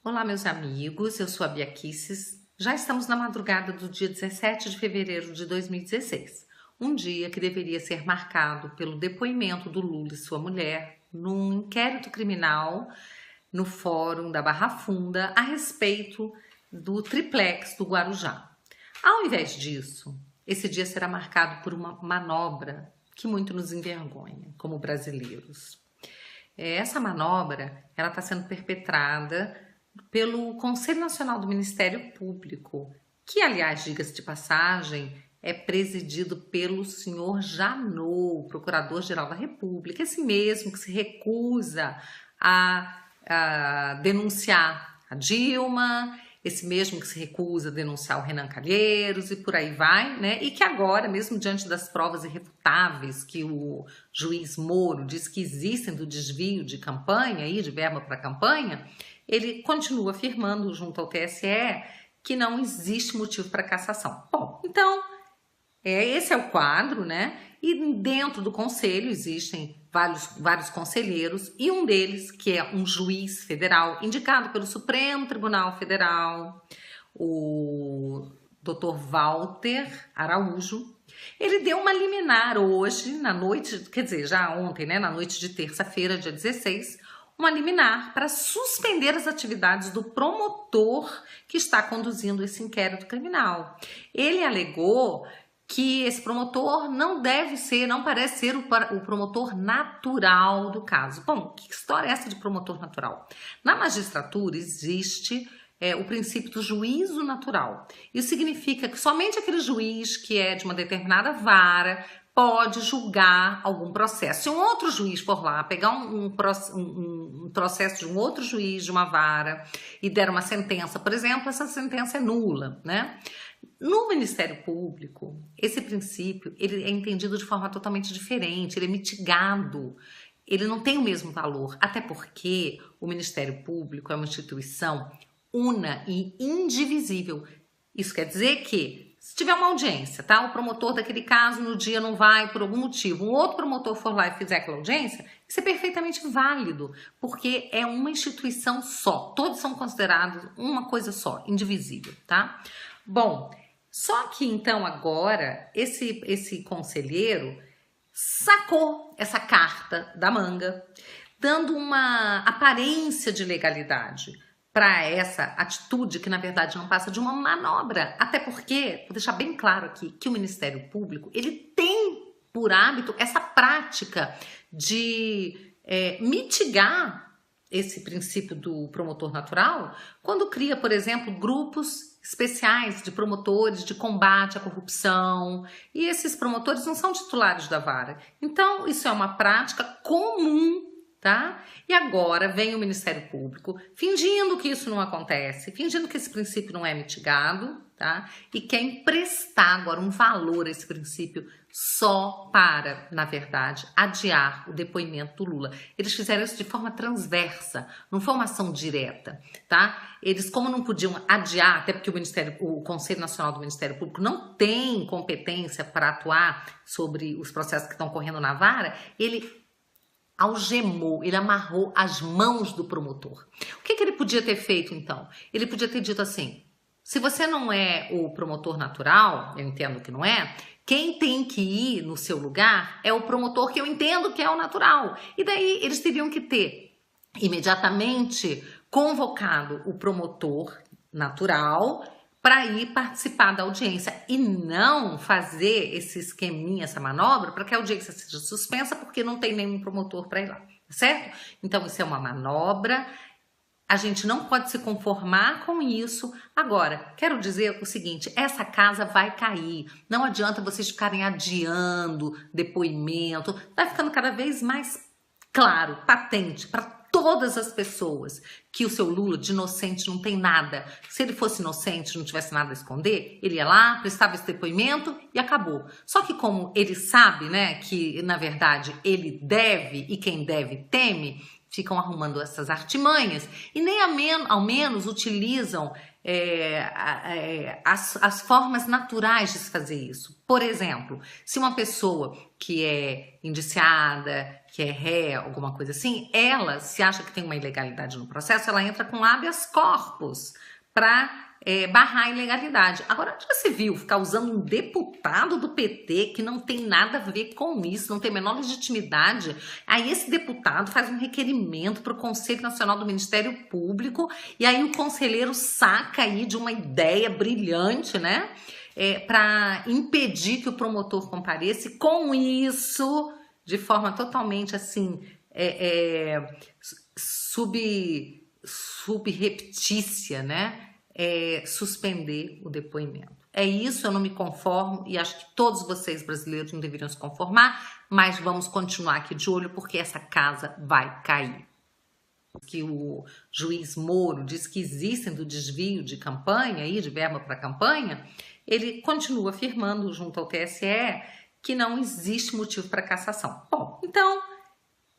Olá, meus amigos, eu sou a Bia Kisses. Já estamos na madrugada do dia 17 de fevereiro de 2016, um dia que deveria ser marcado pelo depoimento do Lula e sua mulher num inquérito criminal no Fórum da Barra Funda a respeito do triplex do Guarujá. Ao invés disso, esse dia será marcado por uma manobra que muito nos envergonha como brasileiros. Essa manobra está sendo perpetrada pelo Conselho Nacional do Ministério Público, que, aliás, diga-se de passagem, é presidido pelo senhor Janot, Procurador-Geral da República, esse mesmo que se recusa a denunciar a Dilma, esse mesmo que se recusa a denunciar o Renan Calheiros e por aí vai, né? E que agora, mesmo diante das provas irrefutáveis que o juiz Moro diz que existem do desvio de campanha, e de verba para campanha, ele continua afirmando junto ao TSE que não existe motivo para cassação. Bom, então, esse é o quadro, né? E dentro do conselho existem vários conselheiros e um deles, que é um juiz federal indicado pelo Supremo Tribunal Federal, o Dr. Walter Araújo, ele deu uma liminar hoje, na noite, quer dizer, já ontem, né, na noite de terça-feira, dia 16, uma liminar para suspender as atividades do promotor que está conduzindo esse inquérito criminal. Ele alegou que esse promotor não parece ser o promotor natural do caso. Bom, que história é essa de promotor natural? Na magistratura existe o princípio do juízo natural. Isso significa que somente aquele juiz que é de uma determinada vara pode julgar algum processo. Se um outro juiz for lá pegar um processo de um outro juiz de uma vara e der uma sentença, por exemplo, essa sentença é nula, né? No Ministério Público, esse princípio ele é entendido de forma totalmente diferente, ele é mitigado, ele não tem o mesmo valor, até porque o Ministério Público é uma instituição una e indivisível. Isso quer dizer que, se tiver uma audiência, tá? O promotor daquele caso no dia não vai por algum motivo, um outro promotor for lá e fizer aquela audiência, isso é perfeitamente válido, porque é uma instituição só, todos são considerados uma coisa só, indivisível, tá? Bom, só que então agora esse conselheiro sacou essa carta da manga, dando uma aparência de legalidade para essa atitude que na verdade não passa de uma manobra, até porque, vou deixar bem claro aqui, que o Ministério Público ele tem por hábito essa prática de mitigar esse princípio do promotor natural quando cria, por exemplo, grupos especiais de promotores de combate à corrupção, e esses promotores não são titulares da vara. Então, isso é uma prática comum, tá? E agora vem o Ministério Público fingindo que isso não acontece, fingindo que esse princípio não é mitigado, tá? E quer emprestar agora um valor a esse princípio só para, na verdade, adiar o depoimento do Lula. Eles fizeram isso de forma transversa, não foi uma ação direta, tá? Eles, como não podiam adiar, até porque o Conselho Nacional do Ministério Público não tem competência para atuar sobre os processos que estão correndo na vara, ele algemou, ele amarrou as mãos do promotor. O que ele podia ter feito, então? Ele podia ter dito assim: se você não é o promotor natural, eu entendo que não é, quem tem que ir no seu lugar é o promotor que eu entendo que é o natural. E daí eles teriam que ter imediatamente convocado o promotor natural para ir participar da audiência e não fazer esse esqueminha, essa manobra, para que a audiência seja suspensa porque não tem nenhum promotor para ir lá, certo? Então isso é uma manobra. A gente não pode se conformar com isso. Agora, quero dizer o seguinte, essa casa vai cair. Não adianta vocês ficarem adiando depoimento. Vai ficando cada vez mais claro, patente para todas as pessoas que o seu Lula de inocente não tem nada. Se ele fosse inocente, não tivesse nada a esconder, ele ia lá, prestava esse depoimento e acabou. Só que como ele sabe, né, que na verdade ele deve e quem deve teme, ficam arrumando essas artimanhas e nem ao menos utilizam as formas naturais de se fazer isso. Por exemplo, se uma pessoa que é indiciada, que é ré, alguma coisa assim, ela, se acha que tem uma ilegalidade no processo, ela entra com habeas corpus para barrar a ilegalidade. Agora, onde você viu ficar usando um deputado do PT que não tem nada a ver com isso, não tem a menor legitimidade? Aí esse deputado faz um requerimento para o Conselho Nacional do Ministério Público e aí o conselheiro saca aí de uma ideia brilhante, né? Para impedir que o promotor compareça, e com isso, de forma totalmente assim, subreptícia, né? Suspender o depoimento. É isso, eu não me conformo e acho que todos vocês brasileiros não deveriam se conformar, mas vamos continuar aqui de olho porque essa casa vai cair. Que o juiz Moro diz que existem do desvio de campanha, aí, de verba para campanha, ele continua afirmando junto ao TSE que não existe motivo para cassação. Bom, então,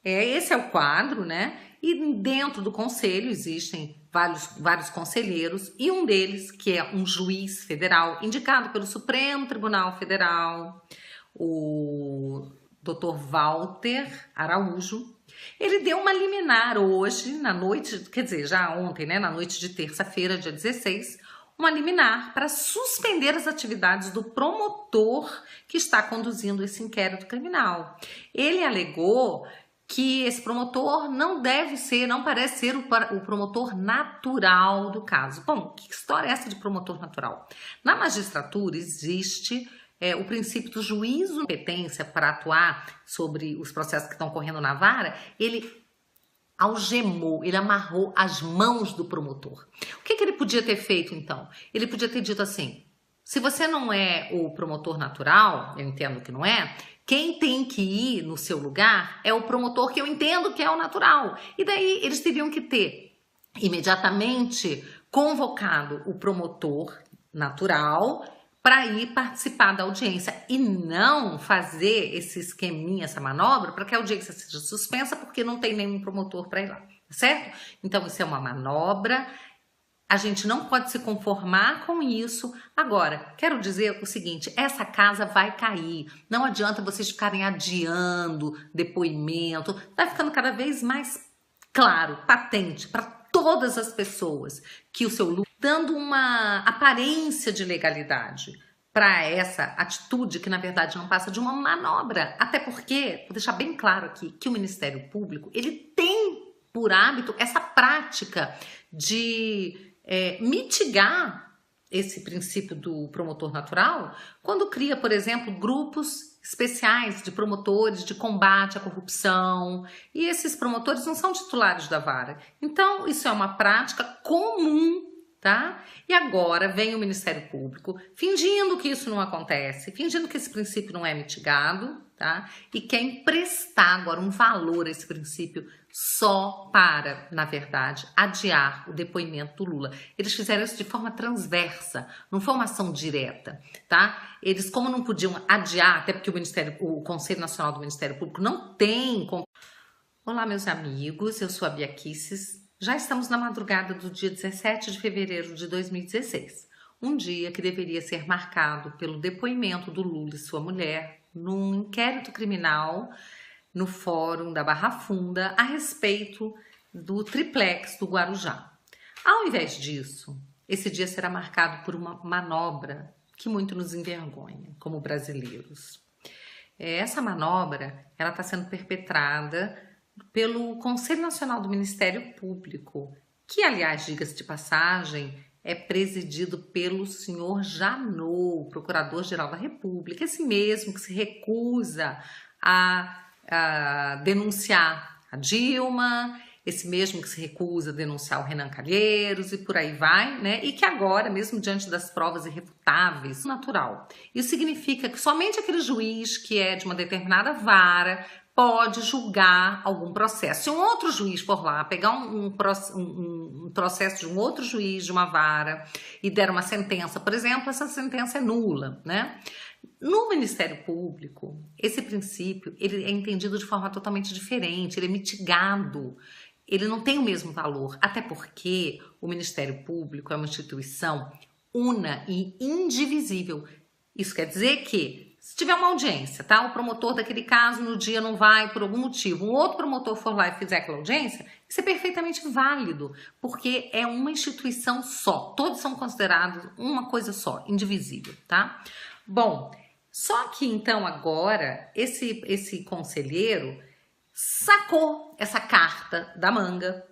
esse é o quadro, né? E dentro do conselho existem vários conselheiros e um deles, que é um juiz federal indicado pelo Supremo Tribunal Federal, o Dr. Walter Araújo, ele deu uma liminar hoje, na noite, quer dizer, já ontem, né, na noite de terça-feira, dia 16, uma liminar para suspender as atividades do promotor que está conduzindo esse inquérito criminal. Ele alegou que esse promotor não parece ser o promotor natural do caso. Bom, que história é essa de promotor natural? Na magistratura existe o princípio do juízo de competência para atuar sobre os processos que estão correndo na vara. Ele algemou, ele amarrou as mãos do promotor. O que ele podia ter feito então? Ele podia ter dito assim: se você não é o promotor natural, eu entendo que não é, quem tem que ir no seu lugar é o promotor que eu entendo que é o natural. E daí eles teriam que ter imediatamente convocado o promotor natural para ir participar da audiência e não fazer esse esqueminha, essa manobra, para que a audiência seja suspensa porque não tem nenhum promotor para ir lá, certo? Então isso é uma manobra. A gente não pode se conformar com isso. Agora, quero dizer o seguinte, essa casa vai cair. Não adianta vocês ficarem adiando depoimento. Vai ficando cada vez mais claro, patente para todas as pessoas que o seu lucro, dando uma aparência de legalidade para essa atitude que na verdade não passa de uma manobra. Até porque, vou deixar bem claro aqui, que o Ministério Público, ele tem por hábito essa prática de mitigar esse princípio do promotor natural quando cria, por exemplo, grupos especiais de promotores de combate à corrupção, e esses promotores não são titulares da vara. Então, isso é uma prática comum, tá? E agora vem o Ministério Público fingindo que isso não acontece, fingindo que esse princípio não é mitigado, tá? E quer emprestar agora um valor a esse princípio só para, na verdade, adiar o depoimento do Lula. Eles fizeram isso de forma transversa, não foi uma ação direta, tá? Eles, como não podiam adiar, até porque o Conselho Nacional do Ministério Público não tem... Olá, meus amigos, eu sou a Bia Kicis. Já estamos na madrugada do dia 17 de fevereiro de 2016, um dia que deveria ser marcado pelo depoimento do Lula e sua mulher num inquérito criminal no Fórum da Barra Funda a respeito do triplex do Guarujá. Ao invés disso, esse dia será marcado por uma manobra que muito nos envergonha como brasileiros. Essa manobra está sendo perpetrada pelo Conselho Nacional do Ministério Público, que, aliás, diga-se de passagem, é presidido pelo senhor Janot, Procurador-Geral da República, esse mesmo que se recusa a denunciar a Dilma, esse mesmo que se recusa a denunciar o Renan Calheiros e por aí vai, né? E que agora, mesmo diante das provas irrefutáveis, natural. Isso significa que somente aquele juiz que é de uma determinada vara pode julgar algum processo. Se um outro juiz for lá pegar um processo de um outro juiz de uma vara e der uma sentença, por exemplo, essa sentença é nula, né? No Ministério Público, esse princípio ele é entendido de forma totalmente diferente, ele é mitigado. ele não tem o mesmo valor, até porque o Ministério Público é uma instituição una e indivisível. Isso quer dizer que, se tiver uma audiência, tá? O promotor daquele caso no dia não vai por algum motivo, um outro promotor for lá e fizer aquela audiência, isso é perfeitamente válido, porque é uma instituição só, todos são considerados uma coisa só, indivisível, tá? Bom, só que então agora esse conselheiro sacou essa carta da manga